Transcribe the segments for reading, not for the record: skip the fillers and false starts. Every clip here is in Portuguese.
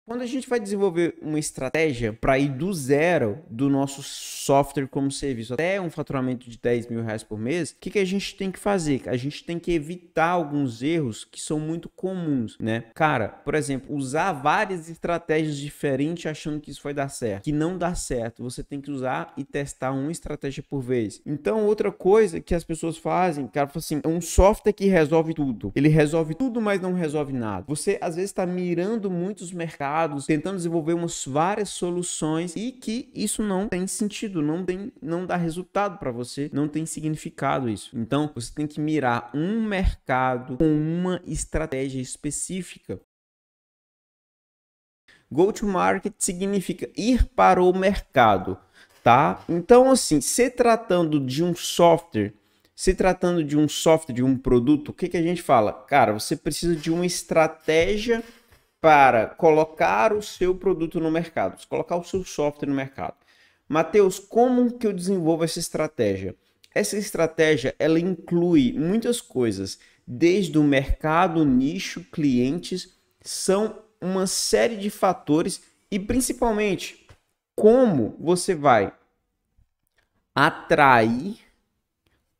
Quando a gente vai desenvolver uma estratégia para ir do zero do nosso software como serviço até um faturamento de 10 mil reais por mês, o que, que a gente tem que fazer? A gente tem que evitar alguns erros que são muito comuns, né? Cara, por exemplo, usar várias estratégias diferentes achando que isso vai dar certo. Que não dá certo. Você tem que usar e testar uma estratégia por vez. Então, outra coisa que as pessoas fazem, cara, fala assim, é um software que resolve tudo. Ele resolve tudo, mas não resolve nada. Você, às vezes, está mirando muitos mercados, tentando desenvolver várias soluções e que isso não tem sentido, não dá resultado para você, não tem significado isso. Então, você tem que mirar um mercado com uma estratégia específica. Go to market significa ir para o mercado, tá? Então, assim, se tratando de um software, de um produto, o que que a gente fala? Cara, você precisa de uma estratégia para colocar o seu produto no mercado, colocar o seu software no mercado. Matheus, como que eu desenvolvo essa estratégia? Essa estratégia, ela inclui muitas coisas, desde o mercado, nicho, clientes, são uma série de fatores e principalmente como você vai atrair,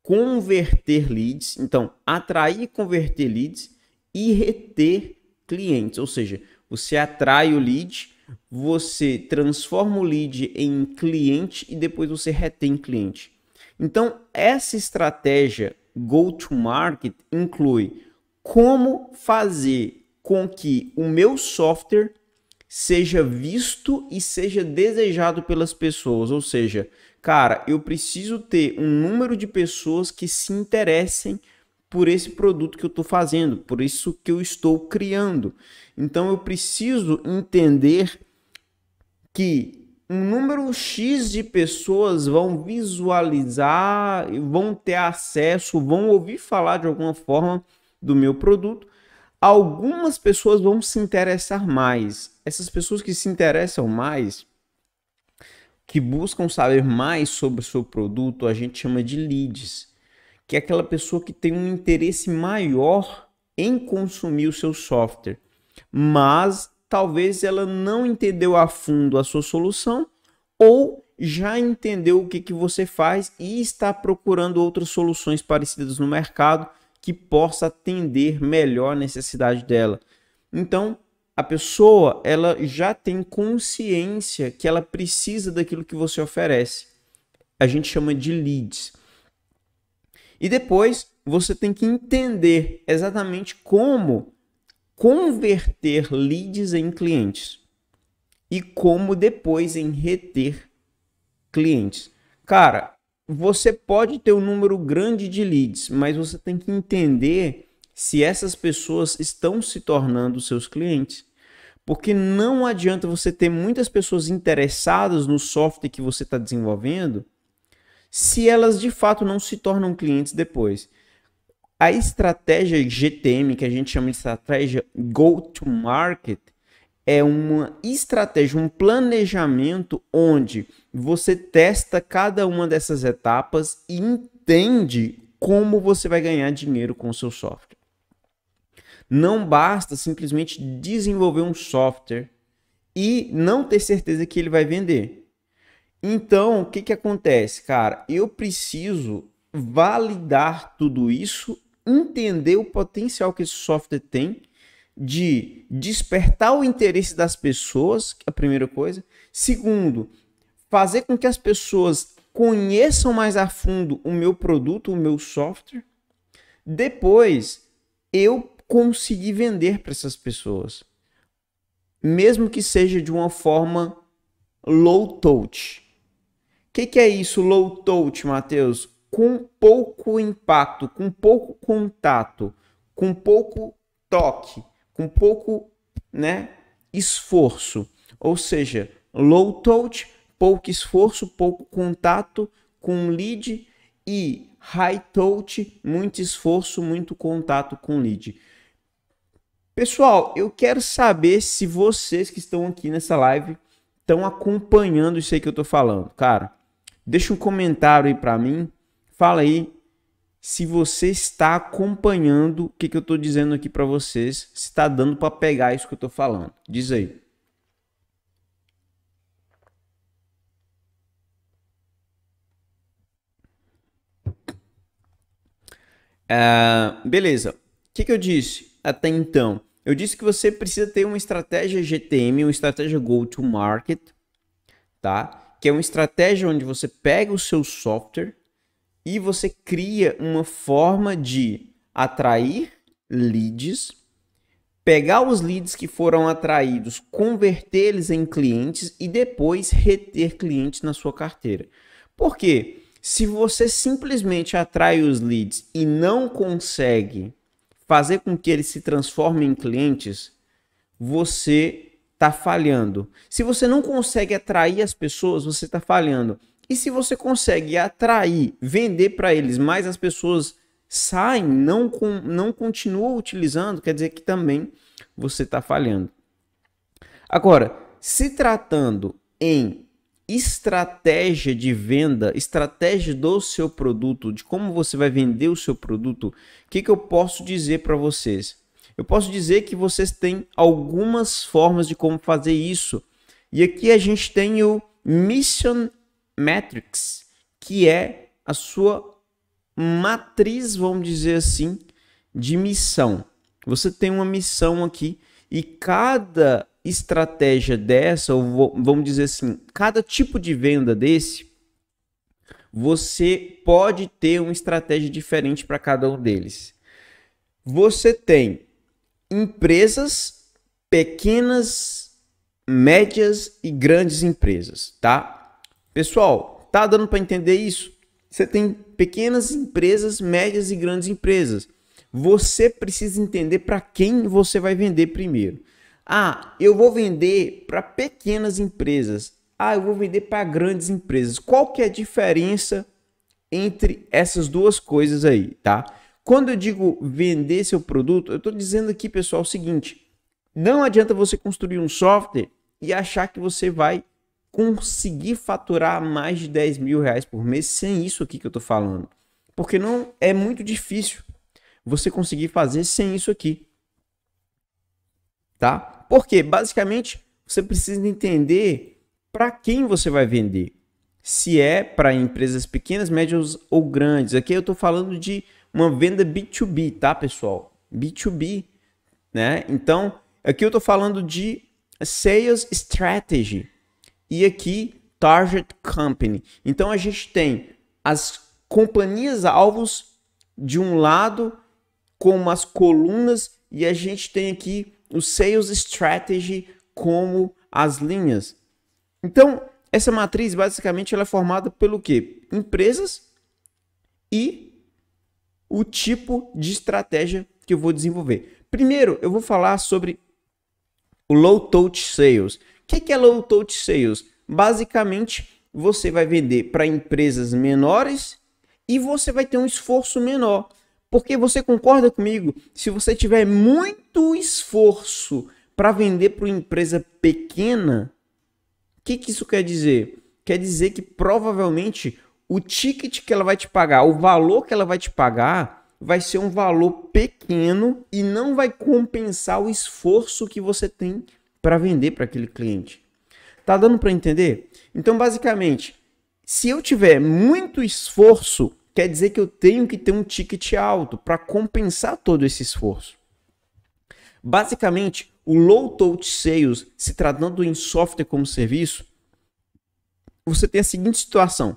converter leads, então atrair, converter leads e reter clientes, ou seja, você atrai o lead, você transforma o lead em cliente e depois você retém cliente. Então, essa estratégia go-to-market inclui como fazer com que o meu software seja visto e seja desejado pelas pessoas, ou seja, cara, eu preciso ter um número de pessoas que se interessem por esse produto que eu estou fazendo, por isso que eu estou criando. Então eu preciso entender que um número X de pessoas vão visualizar, vão ter acesso, vão ouvir falar de alguma forma do meu produto. Algumas pessoas vão se interessar mais. Essas pessoas que se interessam mais, que buscam saber mais sobre o seu produto, a gente chama de leads, que é aquela pessoa que tem um interesse maior em consumir o seu software, mas talvez ela não entendeu a fundo a sua solução ou já entendeu o que, que você faz e está procurando outras soluções parecidas no mercado que possa atender melhor a necessidade dela. Então, a pessoa ela já tem consciência que ela precisa daquilo que você oferece. A gente chama de leads. E depois você tem que entender exatamente como converter leads em clientes e como depois em reter clientes. Cara, você pode ter um número grande de leads, mas você tem que entender se essas pessoas estão se tornando seus clientes. Porque não adianta você ter muitas pessoas interessadas no software que você está desenvolvendo se elas de fato não se tornam clientes depois. A estratégia GTM, que a gente chama de estratégia Go-to-Market, é uma estratégia, um planejamento onde você testa cada uma dessas etapas e entende como você vai ganhar dinheiro com o seu software. Não basta simplesmente desenvolver um software e não ter certeza que ele vai vender. Então, o que que acontece, cara? Eu preciso validar tudo isso, entender o potencial que esse software tem de despertar o interesse das pessoas, a primeira coisa. Segundo, fazer com que as pessoas conheçam mais a fundo o meu produto, o meu software. Depois, eu conseguir vender para essas pessoas, mesmo que seja de uma forma low touch. O que é isso, low touch, Matheus? Com pouco impacto, com pouco contato, com pouco toque, com pouco, né, esforço. Ou seja, low touch, pouco esforço, pouco contato com lead, e high touch, muito esforço, muito contato com lead. Pessoal, eu quero saber se vocês que estão aqui nessa live estão acompanhando isso aí que eu tô falando. Cara, deixa um comentário aí para mim. Fala aí se você está acompanhando o que eu tô dizendo aqui para vocês, se está dando para pegar isso que eu tô falando. Diz aí. Beleza. O que eu disse até então? Eu disse que você precisa ter uma estratégia GTM, uma estratégia Go-to-Market, tá? Que é uma estratégia onde você pega o seu software e você cria uma forma de atrair leads, pegar os leads que foram atraídos, converter eles em clientes e depois reter clientes na sua carteira. Por quê? Se você simplesmente atrai os leads e não consegue fazer com que eles se transformem em clientes, você está falhando. Se você não consegue atrair as pessoas, você está falhando. E se você consegue atrair, vender para eles, mas as pessoas saem, não continuam utilizando, quer dizer que também você está falhando. Agora, se tratando em estratégia de venda, estratégia do seu produto, de como você vai vender o seu produto, o que eu posso dizer para vocês? Eu posso dizer que vocês têm algumas formas de como fazer isso. E aqui a gente tem o Mission Matrix, que é a sua matriz, vamos dizer assim, de missão. Você tem uma missão aqui e cada estratégia dessa, ou vamos dizer assim, cada tipo de venda desse, você pode ter uma estratégia diferente para cada um deles. Você tem empresas pequenas, médias e grandes empresas, tá? Pessoal, tá dando para entender isso? Você tem pequenas empresas, médias e grandes empresas. Você precisa entender para quem você vai vender primeiro. Eu vou vender para pequenas empresas. Eu vou vender para grandes empresas. Qual que é a diferença entre essas duas coisas aí, tá? Quando eu digo vender seu produto, eu estou dizendo aqui, pessoal, o seguinte: não adianta você construir um software e achar que você vai conseguir faturar mais de 10 mil reais por mês sem isso aqui que eu estou falando. Porque não é muito difícil você conseguir fazer sem isso aqui. Tá? Porque, basicamente, você precisa entender para quem você vai vender. Se é para empresas pequenas, médias ou grandes. Aqui eu estou falando de uma venda B2B, tá, pessoal? B2B, né? Então, aqui eu estou falando de Sales Strategy. E aqui, Target Company. Então, a gente tem as companhias-alvos de um lado, como as colunas, e a gente tem aqui o Sales Strategy como as linhas. Então, essa matriz, basicamente, ela é formada pelo quê? Empresas e o tipo de estratégia que eu vou desenvolver. Primeiro, eu vou falar sobre o Low Touch Sales. O que é Low Touch Sales? Basicamente, você vai vender para empresas menores e você vai ter um esforço menor. Porque você concorda comigo? Se você tiver muito esforço para vender para uma empresa pequena, o que isso quer dizer? Quer dizer que provavelmente o ticket que ela vai te pagar, o valor que ela vai te pagar, vai ser um valor pequeno e não vai compensar o esforço que você tem para vender para aquele cliente. Tá dando para entender? Então, basicamente, se eu tiver muito esforço, quer dizer que eu tenho que ter um ticket alto para compensar todo esse esforço. Basicamente, o Low Touch Sales, se tratando em software como serviço, você tem a seguinte situação.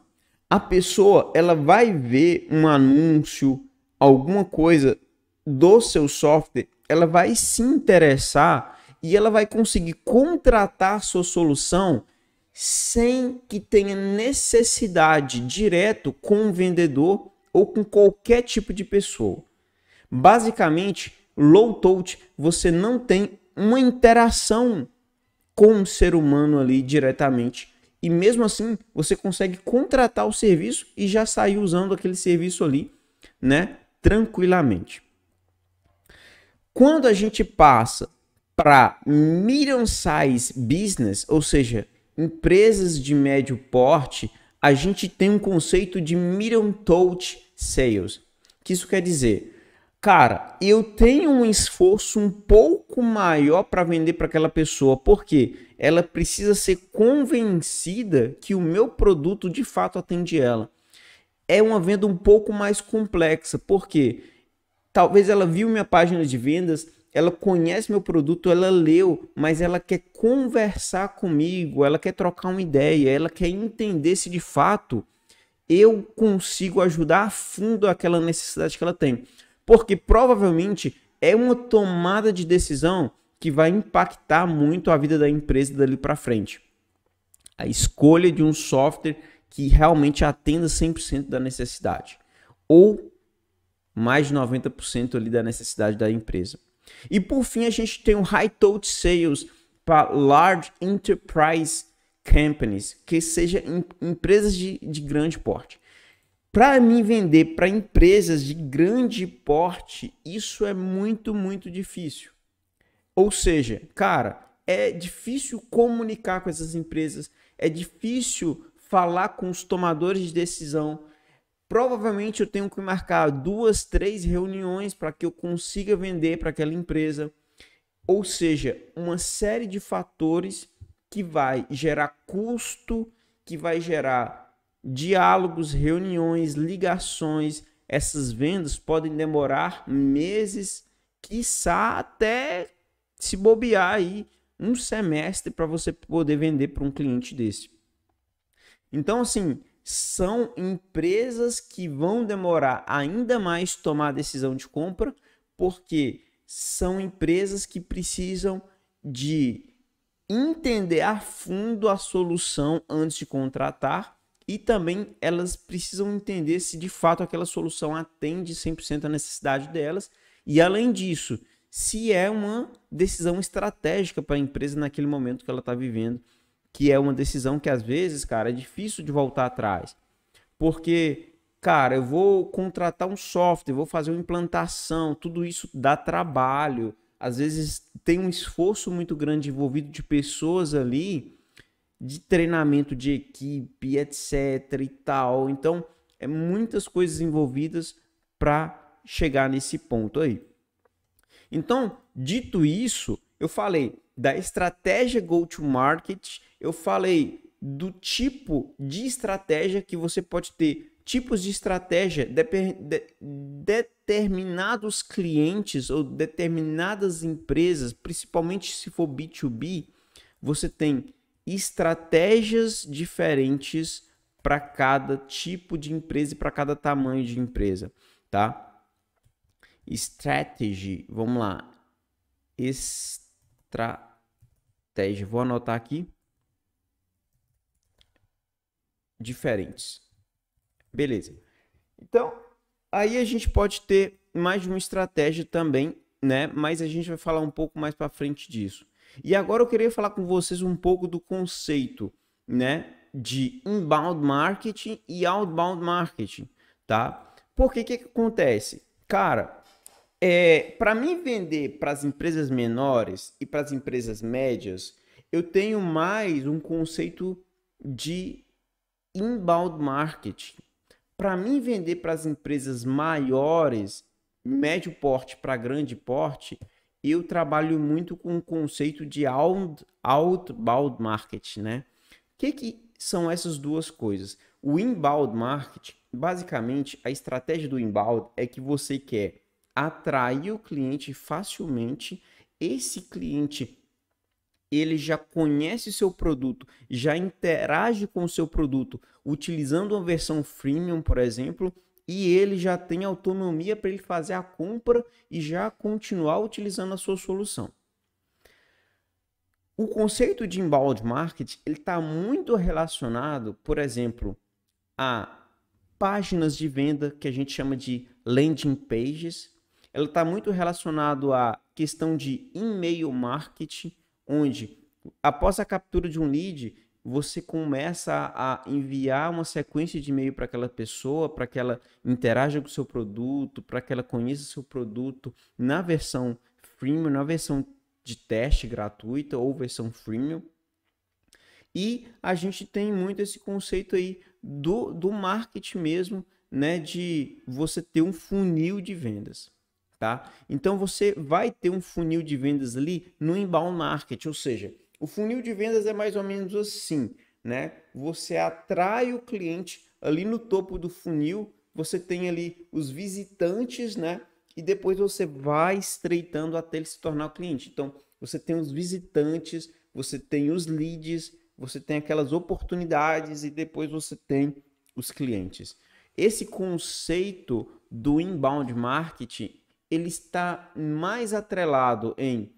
A pessoa ela vai ver um anúncio, alguma coisa do seu software, ela vai se interessar e ela vai conseguir contratar a sua solução sem que tenha necessidade direto com o vendedor ou com qualquer tipo de pessoa. Basicamente, low touch, você não tem uma interação com o ser humano ali diretamente. E mesmo assim, você consegue contratar o serviço e já sair usando aquele serviço ali, né, tranquilamente. Quando a gente passa para medium size business, ou seja, empresas de médio porte, a gente tem um conceito de medium touch sales. O que isso quer dizer? Cara, eu tenho um esforço um pouco maior para vender para aquela pessoa, porque ela precisa ser convencida que o meu produto de fato atende ela. É uma venda um pouco mais complexa, porque talvez ela viu minha página de vendas, ela conhece meu produto, ela leu, mas ela quer conversar comigo, ela quer trocar uma ideia, ela quer entender se de fato eu consigo ajudar a fundo aquela necessidade que ela tem. Porque provavelmente é uma tomada de decisão que vai impactar muito a vida da empresa dali para frente. A escolha de um software que realmente atenda 100% da necessidade. Ou mais de 90% ali da necessidade da empresa. E por fim, a gente tem o High Touch Sales para Large Enterprise Companies, que seja empresas de grande porte. Para mim vender para empresas de grande porte, isso é muito, muito difícil. Ou seja, cara, é difícil comunicar com essas empresas, é difícil falar com os tomadores de decisão. Provavelmente eu tenho que marcar 2, 3 reuniões para que eu consiga vender para aquela empresa. Ou seja, uma série de fatores que vai gerar custo, que vai gerar diálogos, reuniões, ligações. Essas vendas podem demorar meses, quiçá até se bobear aí um semestre para você poder vender para um cliente desse. Então, assim, são empresas que vão demorar ainda mais tomar a decisão de compra, porque são empresas que precisam de entender a fundo a solução antes de contratar e também elas precisam entender se de fato aquela solução atende 100% a necessidade delas e, além disso, se é uma decisão estratégica para a empresa naquele momento que ela está vivendo, que é uma decisão que às vezes, cara, é difícil de voltar atrás. Porque, cara, eu vou contratar um software, vou fazer uma implantação, tudo isso dá trabalho. Às vezes tem um esforço muito grande envolvido de pessoas ali, de treinamento de equipe, etc e tal. Então, é muitas coisas envolvidas para chegar nesse ponto aí. Então, dito isso, eu falei da estratégia go-to-market, eu falei do tipo de estratégia que você pode ter, tipos de estratégia, determinados clientes ou determinadas empresas, principalmente se for B2B, você tem estratégias diferentes para cada tipo de empresa e para cada tamanho de empresa, tá? Strategy, vamos lá. Estratégia, vou anotar aqui. Diferentes. Beleza. Então, aí a gente pode ter mais de uma estratégia também, né? Mas a gente vai falar um pouco mais para frente disso. E agora eu queria falar com vocês um pouco do conceito, né, de inbound marketing e outbound marketing, tá? Porque que acontece? Cara, para mim vender para as empresas menores e para as empresas médias, eu tenho mais um conceito de inbound marketing. Para mim vender para as empresas maiores, médio porte para grande porte, eu trabalho muito com o conceito de outbound marketing, né? O que são essas duas coisas? O inbound marketing, basicamente, a estratégia do inbound é que você quer atrair o cliente facilmente. Esse cliente, ele já conhece o seu produto, já interage com o seu produto utilizando uma versão freemium, por exemplo, e ele já tem autonomia para ele fazer a compra e já continuar utilizando a sua solução. O conceito de inbound marketing ele está muito relacionado, por exemplo, a páginas de venda que a gente chama de landing pages. Ela está muito relacionado à questão de e-mail marketing, onde após a captura de um lead, você começa a enviar uma sequência de e-mail para aquela pessoa, para que ela interaja com o seu produto, para que ela conheça o seu produto na versão freemium, na versão de teste gratuita ou versão freemium. E a gente tem muito esse conceito aí do marketing mesmo, né, de você ter um funil de vendas. Tá? Então você vai ter um funil de vendas ali no inbound marketing, ou seja, o funil de vendas é mais ou menos assim, né? Você atrai o cliente ali no topo do funil, você tem ali os visitantes, né? e depois você vai estreitando até ele se tornar o cliente. Então, você tem os visitantes, você tem os leads, você tem aquelas oportunidades e depois você tem os clientes. Esse conceito do inbound marketing, ele está mais atrelado em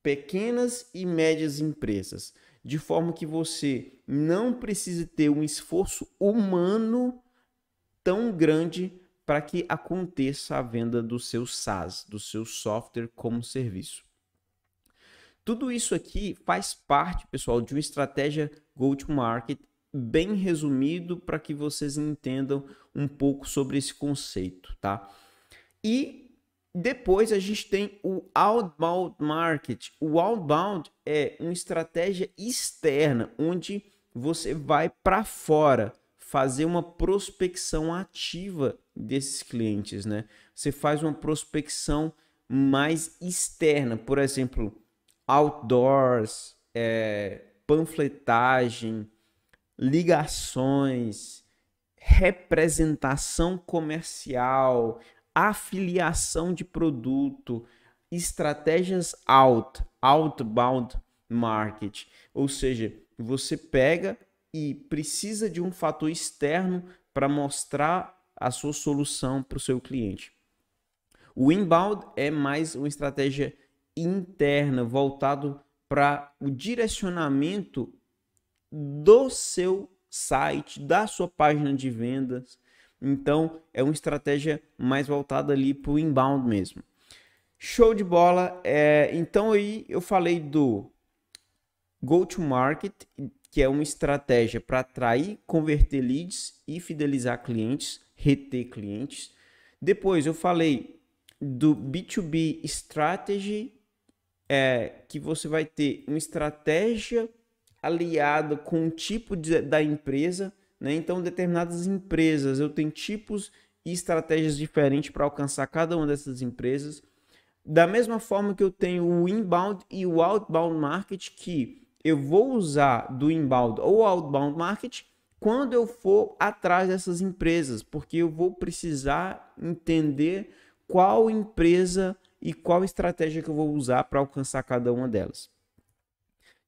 pequenas e médias empresas, de forma que você não precise ter um esforço humano tão grande para que aconteça a venda do seu SaaS, do seu software como serviço. Tudo isso aqui faz parte, pessoal, de uma estratégia go-to-market bem resumido para que vocês entendam um pouco sobre esse conceito, tá? E depois a gente tem o outbound market. O outbound é uma estratégia externa, onde você vai para fora fazer uma prospecção ativa desses clientes, né? Você faz uma prospecção mais externa, por exemplo, outdoors, panfletagem, ligações, representação comercial, afiliação de produto, estratégias outbound market. Ou seja, você pega e precisa de um fator externo para mostrar a sua solução para o seu cliente. O inbound é mais uma estratégia interna, voltado para o direcionamento do seu site, da sua página de vendas. Então, é uma estratégia mais voltada ali para o inbound mesmo. Show de bola! Então, aí eu falei do go-to-market, que é uma estratégia para atrair, converter leads e fidelizar clientes, reter clientes. Depois, eu falei do B2B Strategy, que você vai ter uma estratégia aliada com o tipo da empresa, né? Então, determinadas empresas, eu tenho tipos e estratégias diferentes para alcançar cada uma dessas empresas. Da mesma forma que eu tenho o inbound e o outbound market, que eu vou usar do inbound ou outbound market quando eu for atrás dessas empresas, porque eu vou precisar entender qual empresa e qual estratégia que eu vou usar para alcançar cada uma delas.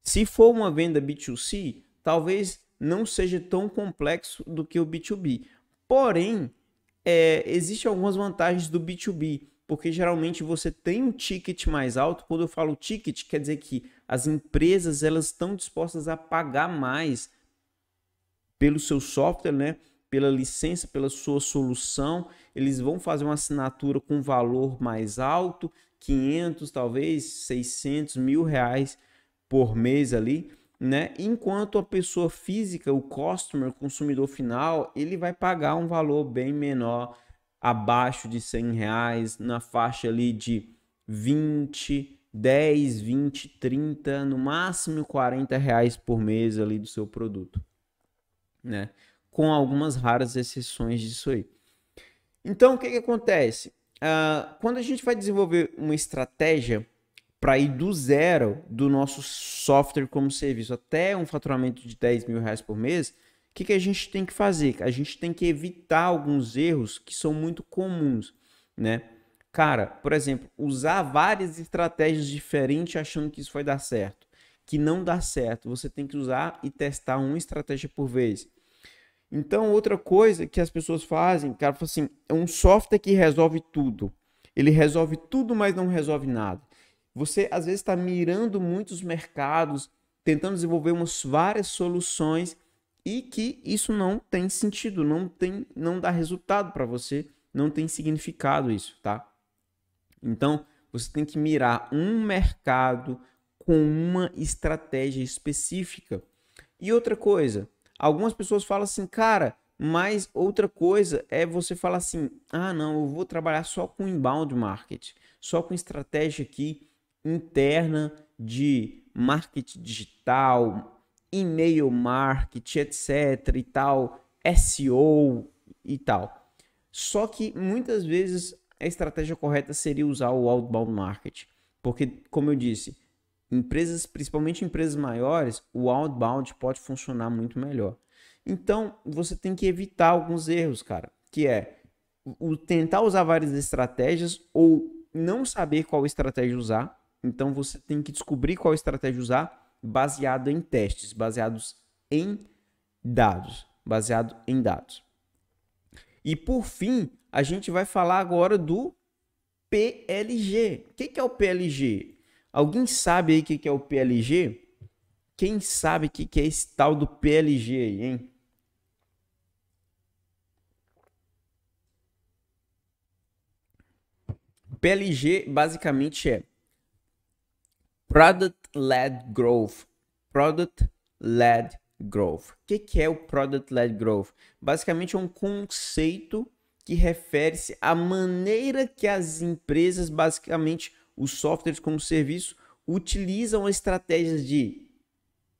Se for uma venda B2C, talvez não seja tão complexo do que o B2B. Porém, existem algumas vantagens do B2B, porque geralmente você tem um ticket mais alto. Quando eu falo ticket, quer dizer que as empresas elas estão dispostas a pagar mais pelo seu software, né? Pela licença, pela sua solução. Eles vão fazer uma assinatura com valor mais alto, 500, talvez 600, R$ 1.000 por mês ali, né? Enquanto a pessoa física, o customer, o consumidor final, ele vai pagar um valor bem menor, abaixo de R$ 100, na faixa ali de 20, 10, 20, 30, no máximo R$ 40 por mês ali do seu produto, né? Com algumas raras exceções disso aí. Então, o que acontece? Quando a gente vai desenvolver uma estratégia para ir do zero do nosso software como serviço até um faturamento de R$ 10.000 por mês, o que a gente tem que fazer? A gente tem que evitar alguns erros que são muito comuns, né? Cara, por exemplo, usar várias estratégias diferentes achando que isso vai dar certo. Que não dá certo. Você tem que usar e testar uma estratégia por vez. Então, outra coisa que as pessoas fazem, cara, fala assim, é um software que resolve tudo. Ele resolve tudo, mas não resolve nada. Você, às vezes, está mirando muitos mercados, tentando desenvolver várias soluções e que isso não tem sentido, não dá resultado para você, não tem significado isso, tá? Então, você tem que mirar um mercado com uma estratégia específica. E outra coisa, algumas pessoas falam assim, cara, mas outra coisa é você falar assim, não, eu vou trabalhar só com inbound marketing, só com estratégia aqui interna de marketing digital, e-mail marketing, etc e tal, SEO e tal. Só que muitas vezes a estratégia correta seria usar o outbound marketing, porque, como eu disse, empresas, principalmente empresas maiores, o outbound pode funcionar muito melhor. Então, você tem que evitar alguns erros, cara, que é tentar usar várias estratégias ou não saber qual estratégia usar. Então você tem que descobrir qual estratégia usar baseado em testes, baseado em dados. E por fim, a gente vai falar agora do PLG. O que é o PLG? Alguém sabe aí o que é o PLG? Quem sabe o que é esse tal do PLG aí, hein? PLG basicamente é Product Led Growth. Product Led Growth. O que é o Product Led Growth? Basicamente é um conceito que refere-se à maneira que as empresas, basicamente os softwares como serviço, utilizam estratégias de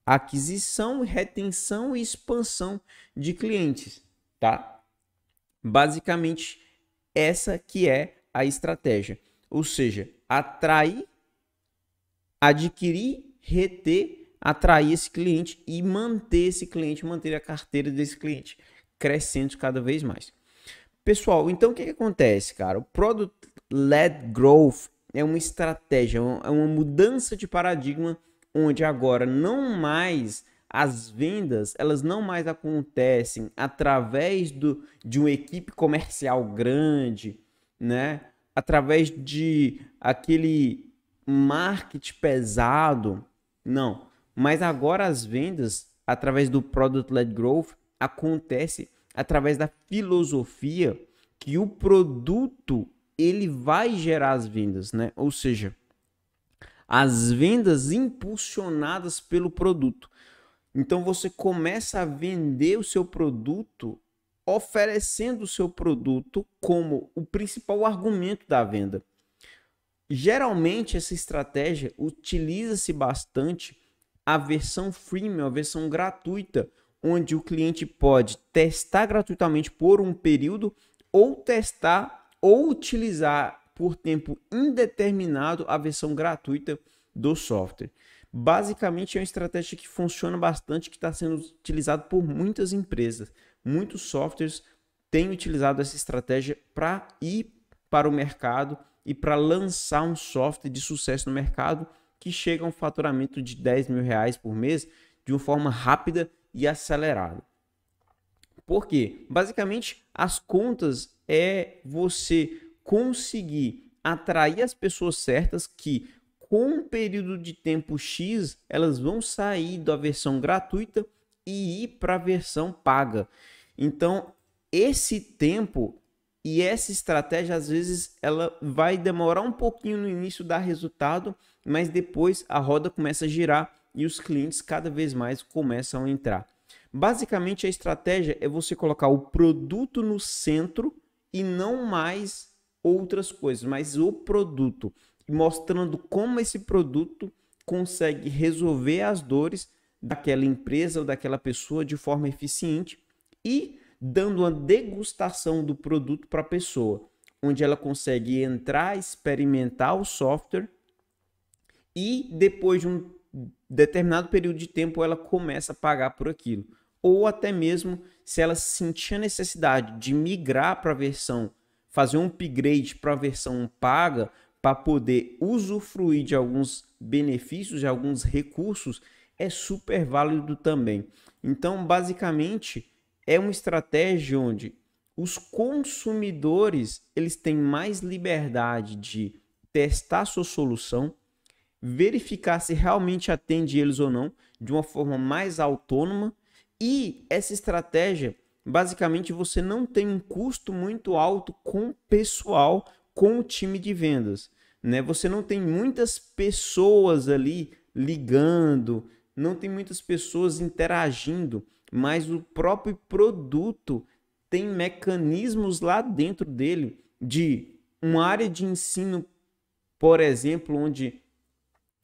aquisição, retenção e expansão de clientes, tá? Basicamente essa que é a estratégia, ou seja, atrair, adquirir, reter, atrair esse cliente e manter esse cliente, manter a carteira desse cliente crescendo cada vez mais. Pessoal, então o que acontece, cara? O Product Led Growth é uma estratégia, é uma mudança de paradigma onde agora não mais as vendas, elas não mais acontecem através de uma equipe comercial grande, né? Através de aquele marketing pesado, não. Mas agora as vendas, através do Product Led Growth, acontece através da filosofia que o produto ele vai gerar as vendas, né? Ou seja, as vendas impulsionadas pelo produto. Então você começa a vender o seu produto oferecendo o seu produto como o principal argumento da venda. Geralmente essa estratégia utiliza-se bastante a versão freemium, a versão gratuita, onde o cliente pode testar gratuitamente por um período ou testar ou utilizar por tempo indeterminado a versão gratuita do software. Basicamente é uma estratégia que funciona bastante, que está sendo utilizada por muitas empresas. Muitos softwares têm utilizado essa estratégia para ir para o mercado e para lançar um software de sucesso no mercado que chega a um faturamento de R$10.000 por mês de uma forma rápida e acelerada. Por quê? Basicamente, as contas é você conseguir atrair as pessoas certas que, com um período de tempo X, elas vão sair da versão gratuita e ir para a versão paga. Então, esse tempo e essa estratégia, às vezes, ela vai demorar um pouquinho no início dar resultado, mas depois a roda começa a girar e os clientes cada vez mais começam a entrar. Basicamente, a estratégia é você colocar o produto no centro e não mais outras coisas, mas o produto, mostrando como esse produto consegue resolver as dores daquela empresa ou daquela pessoa de forma eficiente e dando uma degustação do produto para a pessoa, onde ela consegue entrar, experimentar o software e depois de um determinado período de tempo ela começa a pagar por aquilo. Ou até mesmo se ela sentir a necessidade de migrar para a versão, fazer um upgrade para a versão paga para poder usufruir de alguns benefícios, de alguns recursos, é super válido também. Então, basicamente, é uma estratégia onde os consumidores eles têm mais liberdade de testar sua solução, verificar se realmente atende eles ou não, de uma forma mais autônoma. E essa estratégia, basicamente, você não tem um custo muito alto com o pessoal, com o time de vendas, né? Você não tem muitas pessoas ali ligando, não tem muitas pessoas interagindo, mas o próprio produto tem mecanismos lá dentro dele de uma área de ensino, por exemplo, onde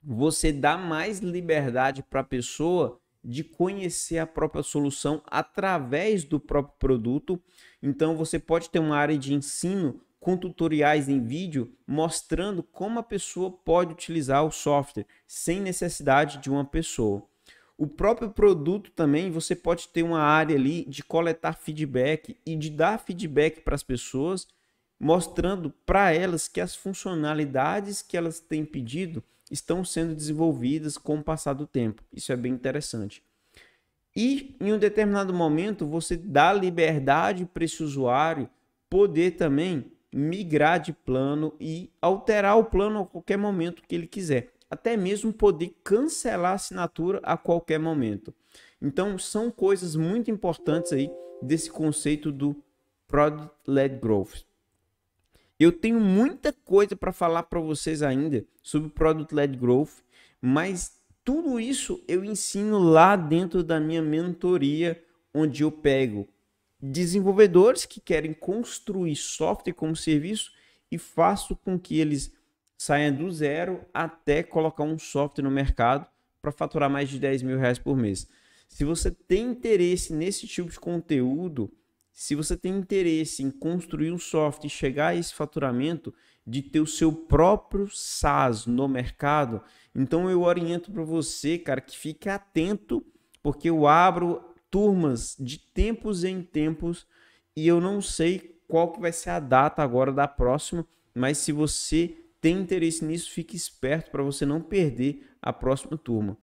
você dá mais liberdade para a pessoa de conhecer a própria solução através do próprio produto. Então você pode ter uma área de ensino com tutoriais em vídeo mostrando como a pessoa pode utilizar o software sem necessidade de uma pessoa. O próprio produto também, você pode ter uma área ali de coletar feedback e de dar feedback para as pessoas, mostrando para elas que as funcionalidades que elas têm pedido estão sendo desenvolvidas com o passar do tempo. Isso é bem interessante. E em um determinado momento você dá liberdade para esse usuário poder também migrar de plano e alterar o plano a qualquer momento que ele quiser. Até mesmo poder cancelar a assinatura a qualquer momento. Então são coisas muito importantes aí desse conceito do Product-Led Growth. Eu tenho muita coisa para falar para vocês ainda sobre Product-Led Growth, mas tudo isso eu ensino lá dentro da minha mentoria, onde eu pego desenvolvedores que querem construir software como serviço e faço com que eles saiam do zero até colocar um software no mercado para faturar mais de 10 mil reais por mês. Se você tem interesse nesse tipo de conteúdo, se você tem interesse em construir um software e chegar a esse faturamento de ter o seu próprio SaaS no mercado, então eu oriento para você, cara, que fique atento, porque eu abro turmas de tempos em tempos e eu não sei qual que vai ser a data agora da próxima, mas se você tem interesse nisso, fique esperto para você não perder a próxima turma.